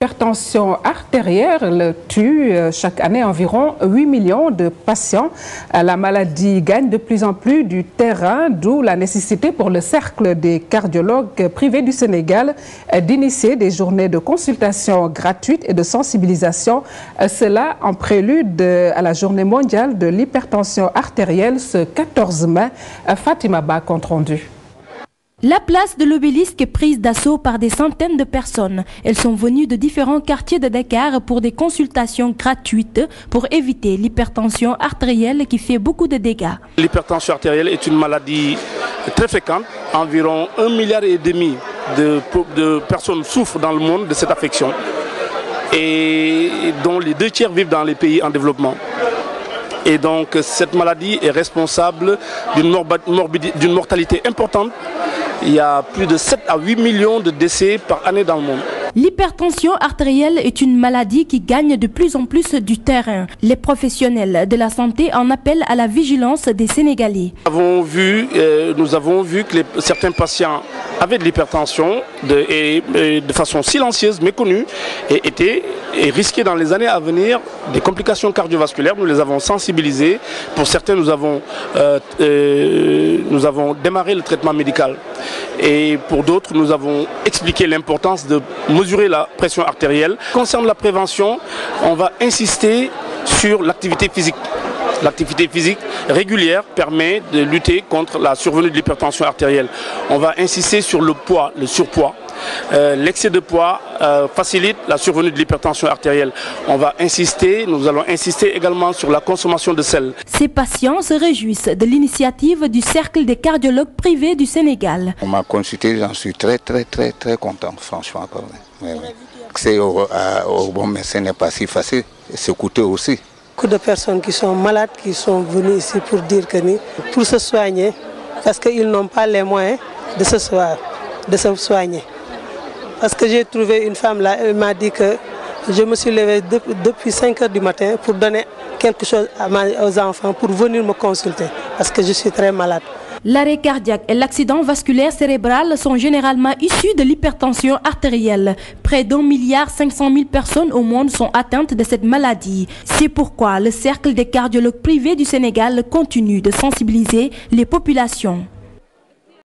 L'hypertension artérielle tue chaque année environ 8 millions de patients. La maladie gagne de plus en plus du terrain, d'où la nécessité pour le Cercle des cardiologues privés du Sénégal d'initier des journées de consultation gratuites et de sensibilisation. Cela en prélude à la journée mondiale de l'hypertension artérielle ce 14 mai. Fatima Ba, compte rendu. La place de l'Obélisque est prise d'assaut par des centaines de personnes. Elles sont venues de différents quartiers de Dakar pour des consultations gratuites pour éviter l'hypertension artérielle qui fait beaucoup de dégâts. L'hypertension artérielle est une maladie très fréquente. Environ 1,5 milliard de personnes souffrent dans le monde de cette affection et dont les 2 tiers vivent dans les pays en développement. Et donc cette maladie est responsable d'une mortalité importante. Il y a plus de 7 à 8 millions de décès par année dans le monde. L'hypertension artérielle est une maladie qui gagne de plus en plus du terrain. Les professionnels de la santé en appellent à la vigilance des Sénégalais. Nous avons vu que certains patients avaient de l'hypertension de façon silencieuse, méconnue, et risquaient dans les années à venir des complications cardiovasculaires. Nous les avons sensibilisés. Pour certains, nous avons démarré le traitement médical. Et pour d'autres, nous avons expliqué l'importance de mesurer la pression artérielle. Concernant la prévention, on va insister sur l'activité physique. L'activité physique régulière permet de lutter contre la survenue de l'hypertension artérielle. On va insister sur le poids, le surpoids. L'excès de poids facilite la survenue de l'hypertension artérielle. Nous allons insister également sur la consommation de sel. Ces patients se réjouissent de l'initiative du Cercle des cardiologues privés du Sénégal. On m'a consulté, j'en suis très content, franchement. L'accès au bon médecin n'est pas si facile, c'est coûteux aussi. Beaucoup de personnes qui sont malades qui sont venues ici pour dire que pour se soigner, parce qu'ils n'ont pas les moyens de se soigner. Parce que j'ai trouvé une femme là, elle m'a dit que je me suis levée depuis 5 heures du matin pour donner quelque chose aux enfants, pour venir me consulter, parce que je suis très malade. L'arrêt cardiaque et l'accident vasculaire cérébral sont généralement issus de l'hypertension artérielle. Près d'1,5 milliard de personnes au monde sont atteintes de cette maladie. C'est pourquoi le Cercle des cardiologues privés du Sénégal continue de sensibiliser les populations.